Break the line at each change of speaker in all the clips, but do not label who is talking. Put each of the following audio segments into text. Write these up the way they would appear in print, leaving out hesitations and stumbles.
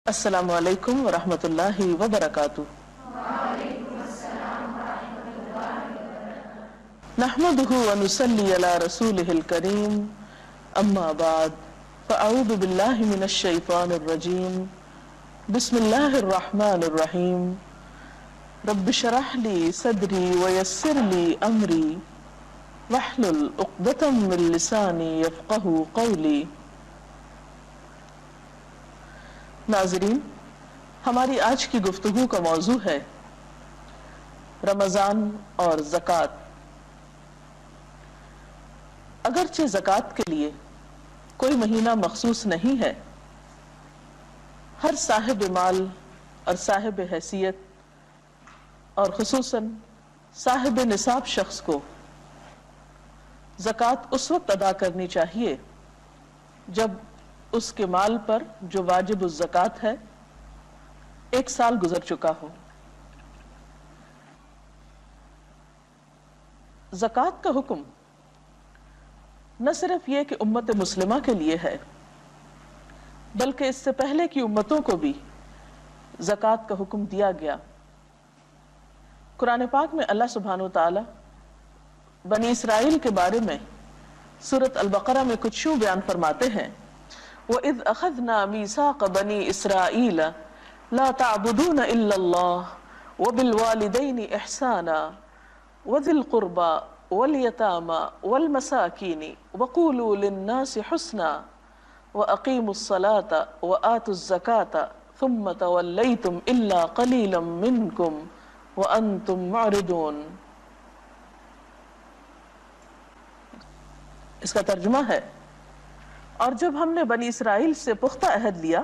السلام علیکم ورحمۃ اللہ وبرکاتہ۔ نحمده ونصلي على رسوله الكريم اما بعد فاعوذ باللہ من الشیطان الرجیم بسم اللہ الرحمن الرحیم رب اشرح لي صدری ويسر لي امری واحلل عقدۃ من لسانی یفقهوا قولی۔ ناظرین، ہماری آج کی گفتگو کا موضوع ہے رمضان اور زکوٰۃ۔ اگرچہ زکوٰۃ کے لیے کوئی مہینہ مخصوص نہیں ہے، ہر صاحب مال اور صاحب حیثیت اور خصوصاً صاحب نصاب شخص کو زکوٰۃ اس وقت ادا کرنی چاہیے جب اس کے مال پر جو واجب الزکوٰۃ ہے 1 سال گزر چکا ہو۔ زکوٰۃ کا حکم نہ صرف یہ کہ امت مسلمہ کے لیے ہے، بلکہ اس سے پہلے کی امتوں کو بھی زکوٰۃ کا حکم دیا گیا۔ قرآن پاک میں اللہ سبحانہ وتعالی بنی اسرائیل کے بارے میں سورۃ البقرہ میں کچھ یوں بیان فرماتے ہیں: وَإِذْ أَخَذْنَا مِيثَاقَ بَنِي إِسْرَائِيلَ لَا تَعْبُدُونَ إِلَّا اللَّهَ وَبِالْوَالِدَيْنِ إِحْسَانًا وَذِي الْقُرْبَى وَالْيَتَامَى وَالْمَسَاكِينِ وَقُولُوا لِلنَّاسِ حُسْنًا وَأَقِيمُوا الصَّلَاةَ وَآتُوا الزَّكَاةَ ثُمَّ تَوَلَّيْتُمْ إِلَّا قَلِيلًا مِّنكُمْ وَأَنتُمْ مُعْرِضُونَ۔ اس کا ترجمہ ہے، اور جب ہم نے بنی اسرائیل سے پختہ عہد لیا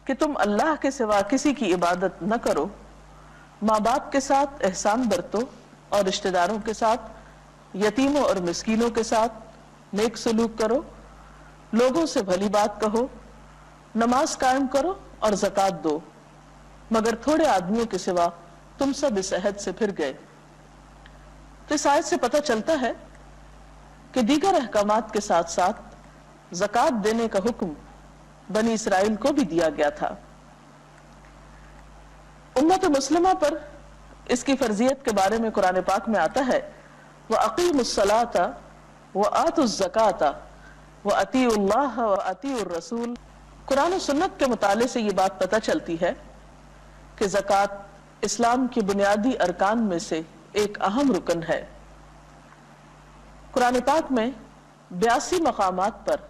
کہ تم اللہ کے سوا کسی کی عبادت نہ کرو، ماں باپ کے ساتھ احسان برتو اور رشتہ داروں کے ساتھ، یتیموں اور مسکینوں کے ساتھ نیک سلوک کرو، لوگوں سے بھلی بات کہو، نماز قائم کرو اور زکوٰۃ دو، مگر تھوڑے آدمیوں کے سوا تم سب اس عہد سے پھر گئے۔ تو اس آیت سے پتہ چلتا ہے کہ دیگر احکامات کے ساتھ ساتھ زکوٰۃ دینے کا حکم بنی اسرائیل کو بھی دیا گیا تھا۔ امت مسلمہ پر اس کی فرضیت کے بارے میں قرآن پاک میں آتا ہے: وَأَقِيمُوا الصَّلَاةَ وَآتُوا الزَّكَاةَ وَأَطِيعُوا اللَّهَ وَأَطِيعُوا الرَّسُولَ۔ قرآن و سنت کے مطالعے سے یہ بات پتہ چلتی ہے کہ زکوٰۃ اسلام کی بنیادی ارکان میں سے ایک اہم رکن ہے۔ قرآن پاک میں 82 مقامات پر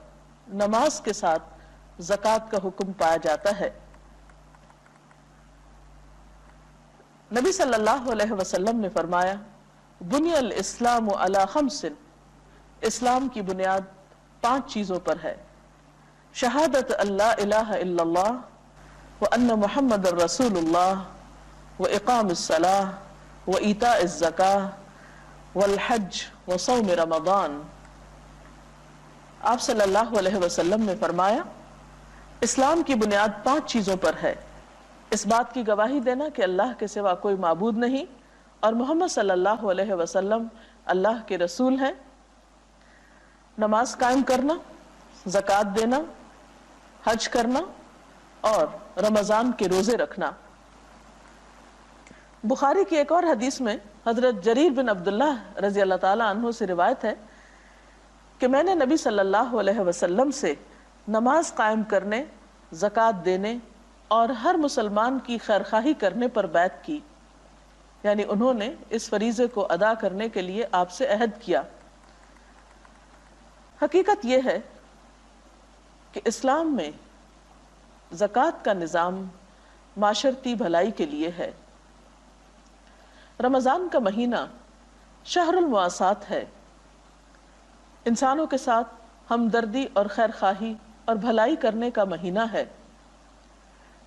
نماز کے ساتھ زکوٰۃ کا حکم پایا جاتا ہے۔ نبی صلی اللہ علیہ وسلم نے فرمایا: بنی الاسلام علی 5، اسلام کی بنیاد 5 چیزوں پر ہے: شہادت اللہ الہ الا اللہ وان محمد الرسول اللہ واقام الصلاۃ وایتاء الزکاۃ والحج وصوم رمضان۔ آپ صلی اللہ علیہ وسلم نے فرمایا، اسلام کی بنیاد 5 چیزوں پر ہے: اس بات کی گواہی دینا کہ اللہ کے سوا کوئی معبود نہیں اور محمد صلی اللہ علیہ وسلم اللہ کے رسول ہیں، نماز قائم کرنا، زکوٰۃ دینا، حج کرنا اور رمضان کے روزے رکھنا۔ بخاری کی ایک اور حدیث میں حضرت جریر بن عبداللہ رضی اللہ تعالی عنہ سے روایت ہے کہ میں نے نبی صلی اللہ علیہ وسلم سے نماز قائم کرنے، زکوٰۃ دینے اور ہر مسلمان کی خیرخواہی کرنے پر بیعت کی، یعنی انہوں نے اس فریضے کو ادا کرنے کے لیے آپ سے عہد کیا۔ حقیقت یہ ہے کہ اسلام میں زکوٰۃ کا نظام معاشرتی بھلائی کے لیے ہے۔ رمضان کا مہینہ شہر المواسات ہے، انسانوں کے ساتھ ہمدردی اور خیرخواہی اور بھلائی کرنے کا مہینہ ہے۔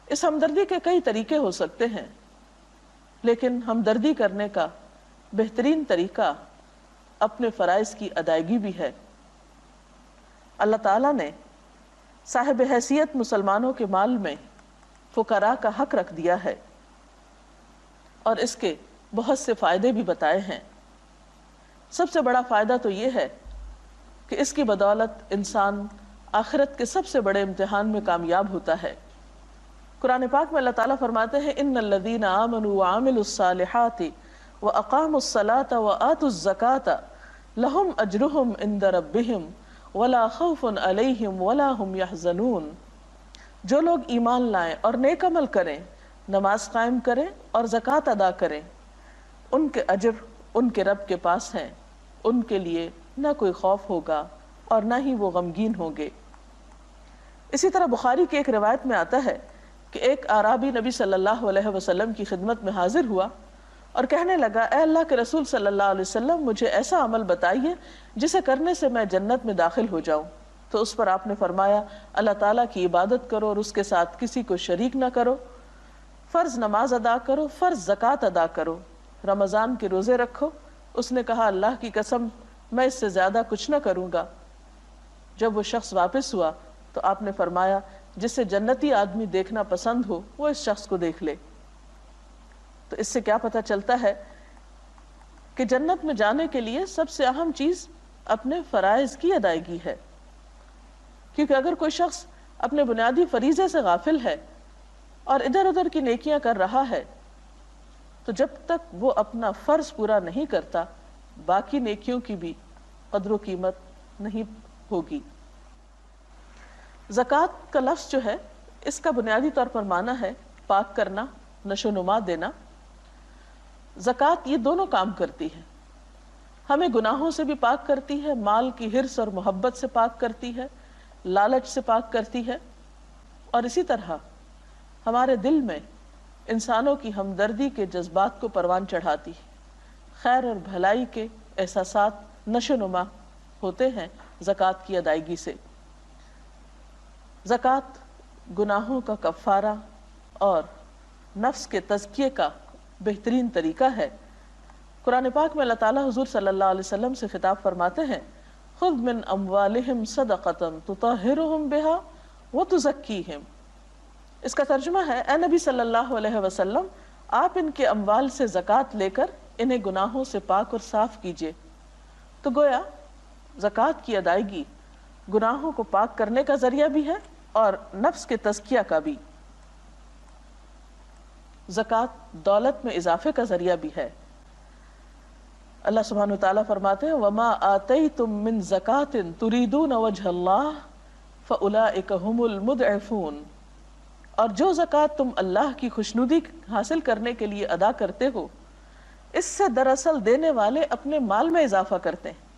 اس ہمدردی کے کئی طریقے ہو سکتے ہیں، لیکن ہمدردی کرنے کا بہترین طریقہ اپنے فرائض کی ادائیگی بھی ہے۔ اللہ تعالیٰ نے صاحب حیثیت مسلمانوں کے مال میں فقراء کا حق رکھ دیا ہے اور اس کے بہت سے فائدے بھی بتائے ہیں۔ سب سے بڑا فائدہ تو یہ ہے کہ اس کی بدولت انسان آخرت کے سب سے بڑے امتحان میں کامیاب ہوتا ہے۔ قرآن پاک میں اللہ تعالیٰ فرماتے ہیں ان الذین آمنوا وعملوا الصالحات واقاموا الصلاة وآتوا الزکاة لہم اجرہم عند ربہم ولا خوف علیہم ولا ہم یحزنون۔ جو لوگ ایمان لائیں اور نیک عمل کریں، نماز قائم کریں اور زکوٰۃ ادا کریں، ان کے اجر ان کے رب کے پاس ہیں، ان کے لیے نہ کوئی خوف ہوگا اور نہ ہی وہ غمگین ہوں گے۔ اسی طرح بخاری کی ایک روایت میں آتا ہے کہ ایک اعرابی نبی صلی اللہ علیہ وسلم کی خدمت میں حاضر ہوا اور کہنے لگا، اے اللہ کے رسول صلی اللہ علیہ وسلم، مجھے ایسا عمل بتائیے جسے کرنے سے میں جنت میں داخل ہو جاؤں۔ تو اس پر آپ نے فرمایا، اللہ تعالیٰ کی عبادت کرو اور اس کے ساتھ کسی کو شریک نہ کرو، فرض نماز ادا کرو، فرض زکوٰۃ ادا کرو، رمضان کے روزے رکھو۔ اس نے کہا، اللہ کی قسم میں اس سے زیادہ کچھ نہ کروں گا۔ جب وہ شخص واپس ہوا تو آپ نے فرمایا، جسے جنتی آدمی دیکھنا پسند ہو وہ اس شخص کو دیکھ لے۔ تو اس سے کیا پتہ چلتا ہے کہ جنت میں جانے کے لیے سب سے اہم چیز اپنے فرائض کی ادائیگی ہے، کیونکہ اگر کوئی شخص اپنے بنیادی فریضے سے غافل ہے اور ادھر ادھر کی نیکیاں کر رہا ہے تو جب تک وہ اپنا فرض پورا نہیں کرتا باقی نیکیوں کی بھی قدر و قیمت نہیں ہوگی۔ زکوٰۃ کا لفظ جو ہے اس کا بنیادی طور پر معنی ہے پاک کرنا، نشو نما دینا۔ زکوٰۃ یہ دونوں کام کرتی ہے، ہمیں گناہوں سے بھی پاک کرتی ہے، مال کی حرص اور محبت سے پاک کرتی ہے، لالچ سے پاک کرتی ہے، اور اسی طرح ہمارے دل میں انسانوں کی ہمدردی کے جذبات کو پروان چڑھاتی ہے۔ خیر اور بھلائی کے احساسات نشو نما ہوتے ہیں زکوٰۃ کی ادائیگی سے۔ زکوٰۃ گناہوں کا کفارہ اور نفس کے تزکیے کا بہترین طریقہ ہے۔ قرآن پاک میں اللہ تعالیٰ حضور صلی اللہ علیہ وسلم سے خطاب فرماتے ہیں، خذ من اموالہم صدقۃ تطہرہم بہا وتزکیہم۔ اس کا ترجمہ ہے، اے نبی صلی اللہ علیہ وسلم، آپ ان کے اموال سے زکوٰۃ لے کر انہیں گناہوں سے پاک اور صاف کیجیے۔ تو گویا زکوٰۃ کی ادائیگی گناہوں کو پاک کرنے کا ذریعہ بھی ہے اور نفس کے تزکیہ کا بھی۔ زکوٰۃ دولت میں اضافے کا ذریعہ بھی ہے۔ اللہ سبحانہ وتعالیٰ فرماتے ہیں، وَمَا آتَيْتُم مِّن زَكَاةٍ تُرِيدُونَ وَجْهَ اللَّهِ فَأُولَٰئِكَ هُمُ الْمُضْعِفُونَ۔ اور جو زکوٰۃ تم اللہ کی خوشنودی حاصل کرنے کے لیے ادا کرتے ہو، اس سے دراصل دینے والے اپنے مال میں اضافہ کرتے ہیں۔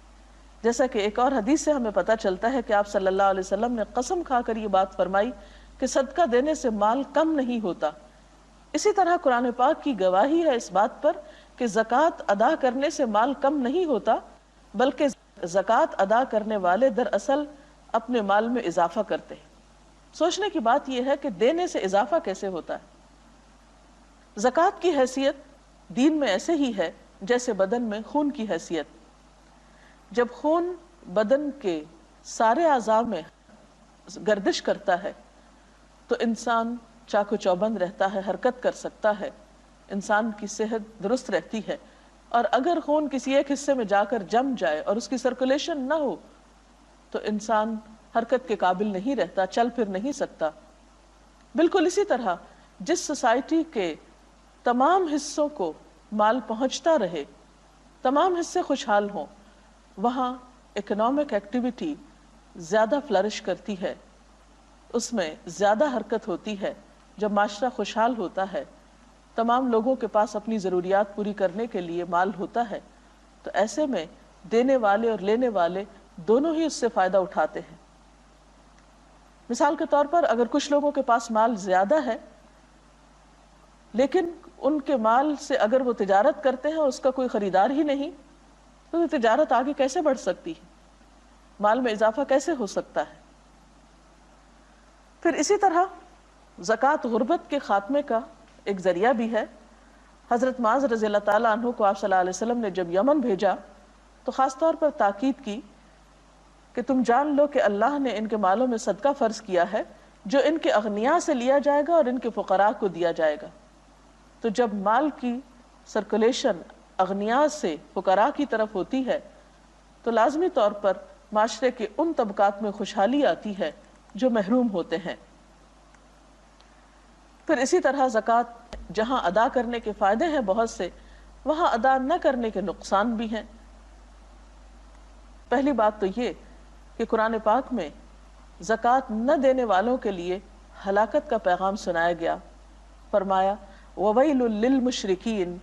جیسا کہ ایک اور حدیث سے ہمیں پتہ چلتا ہے کہ آپ صلی اللہ علیہ وسلم نے قسم کھا کر یہ بات فرمائی کہ صدقہ دینے سے مال کم نہیں ہوتا۔ اسی طرح قرآن پاک کی گواہی ہے اس بات پر کہ زکوٰۃ ادا کرنے سے مال کم نہیں ہوتا، بلکہ زکوٰۃ ادا کرنے والے دراصل اپنے مال میں اضافہ کرتے ہیں۔ سوچنے کی بات یہ ہے کہ دینے سے اضافہ کیسے ہوتا ہے۔ زکوٰۃ کی حیثیت دین میں ایسے ہی ہے جیسے بدن میں خون کی حیثیت۔ جب خون بدن کے سارے اعضاء میں گردش کرتا ہے تو انسان چاق و چوبند رہتا ہے، حرکت کر سکتا ہے، انسان کی صحت درست رہتی ہے۔ اور اگر خون کسی ایک حصے میں جا کر جم جائے اور اس کی سرکولیشن نہ ہو تو انسان حرکت کے قابل نہیں رہتا، چل پھر نہیں سکتا۔ بالکل اسی طرح جس سوسائٹی کے تمام حصوں کو مال پہنچتا رہے، تمام حصے خوشحال ہوں، وہاں اکنامک ایکٹیویٹی زیادہ فلرش کرتی ہے، اس میں زیادہ حرکت ہوتی ہے۔ جب معاشرہ خوشحال ہوتا ہے، تمام لوگوں کے پاس اپنی ضروریات پوری کرنے کے لیے مال ہوتا ہے، تو ایسے میں دینے والے اور لینے والے دونوں ہی اس سے فائدہ اٹھاتے ہیں۔ مثال کے طور پر اگر کچھ لوگوں کے پاس مال زیادہ ہے لیکن ان کے مال سے اگر وہ تجارت کرتے ہیں اس کا کوئی خریدار ہی نہیں، تو تجارت آگے کیسے بڑھ سکتی ہے؟ مال میں اضافہ کیسے ہو سکتا ہے؟ پھر اسی طرح زکوٰۃ غربت کے خاتمے کا ایک ذریعہ بھی ہے۔ حضرت معاذ رضی اللہ تعالیٰ عنہ کو آپ صلی اللہ علیہ وسلم نے جب یمن بھیجا تو خاص طور پر تاکید کی کہ تم جان لو کہ اللہ نے ان کے مالوں میں صدقہ فرض کیا ہے جو ان کے اغنیاء سے لیا جائے گا اور ان کے فقراء کو دیا جائے گا۔ تو جب مال کی سرکولیشن اغنیاء سے فقراء کی طرف ہوتی ہے تو لازمی طور پر معاشرے کے ان طبقات میں خوشحالی آتی ہے جو محروم ہوتے ہیں۔ پھر اسی طرح زکوٰۃ جہاں ادا کرنے کے فائدے ہیں بہت سے، وہاں ادا نہ کرنے کے نقصان بھی ہیں۔ پہلی بات تو یہ کہ قرآن پاک میں زکوٰۃ نہ دینے والوں کے لیے ہلاکت کا پیغام سنایا گیا۔ فرمایا وَوَيْلٌ لِّلْمُشْرِكِينَ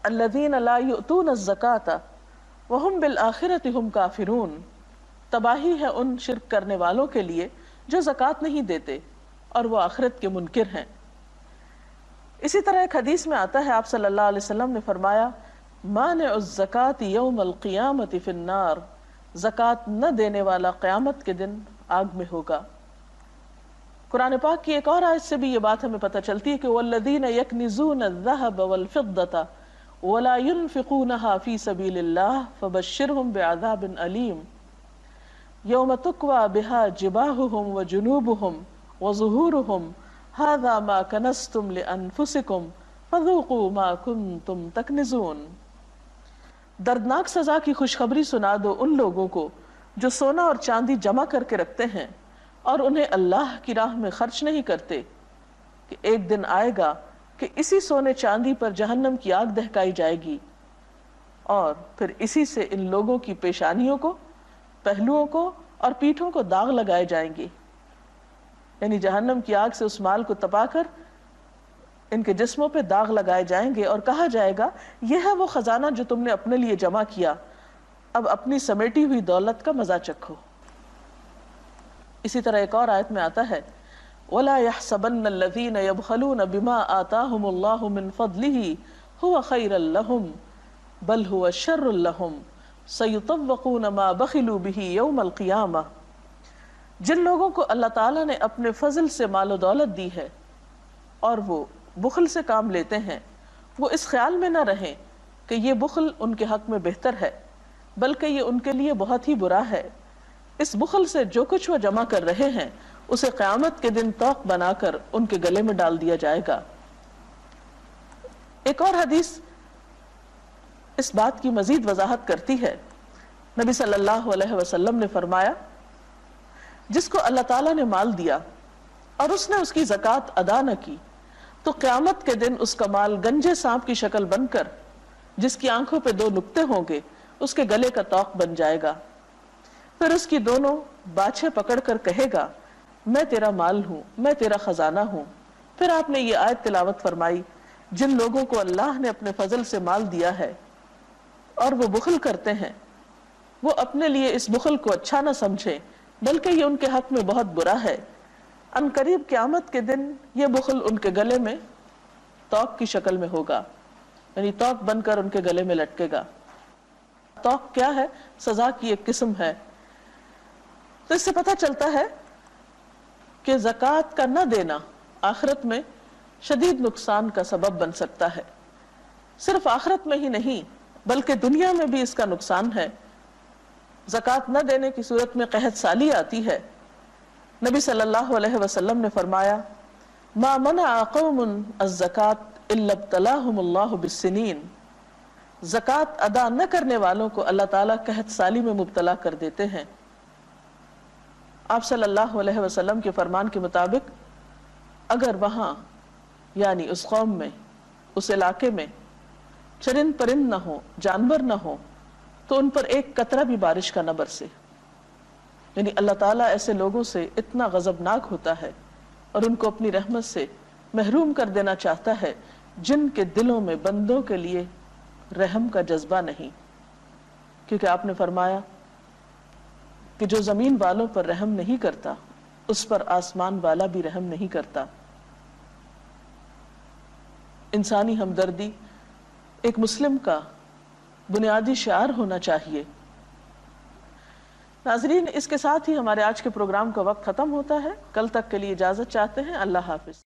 الَّذِينَ لَا يُؤْتُونَ الزَّكَاةَ وَهُمْ بِالْآخِرَةِ هُمْ كَافِرُونَ، تباہی ہے ان شرک کرنے والوں کے لیے جو زکوٰۃ نہیں دیتے اور وہ آخرت کے منکر ہیں۔ اسی طرح ایک حدیث میں آتا ہے، آپ صلی اللہ علیہ وسلم نے فرمایا مانع الزکاۃ یوم القیامۃ فی النار، زکوٰۃ نہ دینے والا قیامت کے دن آگ میں ہوگا۔ قرآن پاک کی ایک اور آیت سے بھی یہ بات ہمیں پتہ چلتی ہے کہ والذین یکنزون الذھب والفضۃ ولا ينفقونها فی سبیل اللہ فبشرهم بعذاب علیم یوم تکوی بها جباہہم وجنوبہم وظہورہم ھذا ما کنزتم لانفسکم فذوقوا ما کنتم تکنزون۔ دردناک سزا کی خوشخبری سنا دو ان لوگوں کو جو سونا اور چاندی جمع کر کے رکھتے ہیں اور انہیں اللہ کی راہ میں خرچ نہیں کرتے، کہ ایک دن آئے گا کہ اسی سونے چاندی پر جہنم کی آگ دہکائی جائے گی، اور پھر اسی سے ان لوگوں کی پیشانیوں کو، پہلوؤں کو اور پیٹھوں کو داغ لگائے جائیں گے۔ یعنی جہنم کی آگ سے اس مال کو تپا کر ان کے جسموں پہ داغ لگائے جائیں گے اور کہا جائے گا یہ ہے وہ خزانہ جو تم نے اپنے لیے جمع کیا، اب اپنی سمیٹی ہوئی دولت کا مزہ چکھو۔ اسی طرح ایک اور آیت میں آتا ہے وَلَا يَحْسَبَنَّ الَّذِينَ يَبْخَلُونَ بِمَا آتَاهُمُ اللَّهُ مِنْ فَضْلِهِ هُوَ خَيْرًا لَهُمْ بَلْ هُوَ شَرٌّ لَهُمْ سَيُطَوَّقُونَ مَا بَخِلُوا بِهِ يَوْمَ الْقِيَامَةِ۔ جن لوگوں کو اللہ تعالیٰ نے اپنے فضل سے مال و دولت دی ہے اور وہ بخل سے کام لیتے ہیں، وہ اس خیال میں نہ رہیں کہ یہ بخل ان کے حق میں بہتر ہے، بلکہ یہ ان کے لیے بہت ہی برا ہے۔ اس بخل سے جو کچھ وہ جمع کر رہے ہیں اسے قیامت کے دن طوق بنا کر ان کے گلے میں ڈال دیا جائے گا۔ ایک اور حدیث اس بات کی مزید وضاحت کرتی ہے۔ نبی صلی اللہ علیہ وسلم نے فرمایا جس کو اللہ تعالیٰ نے مال دیا اور اس نے اس کی زکوٰۃ ادا نہ کی تو قیامت کے دن اس کا مال گنجے سانپ کی شکل بن کر، جس کی آنکھوں پہ 2 نقطے ہوں گے، اس کے گلے کا طوق بن جائے گا۔ پھر اس کی دونوں باچھیں پکڑ کر کہے گا میں تیرا مال ہوں، میں تیرا خزانہ ہوں۔ پھر آپ نے یہ آیت تلاوت فرمائی جن لوگوں کو اللہ نے اپنے فضل سے مال دیا ہے اور وہ بخل کرتے ہیں، وہ اپنے لیے اس بخل کو اچھا نہ سمجھیں بلکہ یہ ان کے حق میں بہت برا ہے۔ ان قریب قیامت کے دن یہ بخل ان کے گلے میں طوق کی شکل میں ہوگا، یعنی طوق بن کر ان کے گلے میں لٹکے گا۔ طوق کیا ہے؟ سزا کی ایک قسم ہے۔ تو اس سے پتہ چلتا ہے کہ زکوٰۃ کا نہ دینا آخرت میں شدید نقصان کا سبب بن سکتا ہے۔ صرف آخرت میں ہی نہیں بلکہ دنیا میں بھی اس کا نقصان ہے۔ زکوٰۃ نہ دینے کی صورت میں قحط سالی آتی ہے۔ نبی صلی اللہ علیہ وسلم نے فرمایا ما منع قوم الزکاۃ الا ابتلاهم اللہ بالسنین، زکوٰۃ ادا نہ کرنے والوں کو اللہ تعالیٰ قحط سالی میں مبتلا کر دیتے ہیں۔ آپ صلی اللہ علیہ وسلم کے فرمان کے مطابق اگر وہاں یعنی اس قوم میں، اس علاقے میں چرند پرند نہ ہو، جانور نہ ہو، تو ان پر ایک قطرہ بھی بارش کا نہ برسے۔ یعنی اللہ تعالیٰ ایسے لوگوں سے اتنا غضبناک ہوتا ہے اور ان کو اپنی رحمت سے محروم کر دینا چاہتا ہے جن کے دلوں میں بندوں کے لیے رحم کا جذبہ نہیں۔ کیونکہ آپ نے فرمایا کہ جو زمین والوں پر رحم نہیں کرتا اس پر آسمان والا بھی رحم نہیں کرتا۔ انسانی ہمدردی ایک مسلم کا بنیادی شعار ہونا چاہیے۔ ناظرین، اس کے ساتھ ہی ہمارے آج کے پروگرام کا وقت ختم ہوتا ہے۔ کل تک کے لیے اجازت چاہتے ہیں۔ اللہ حافظ۔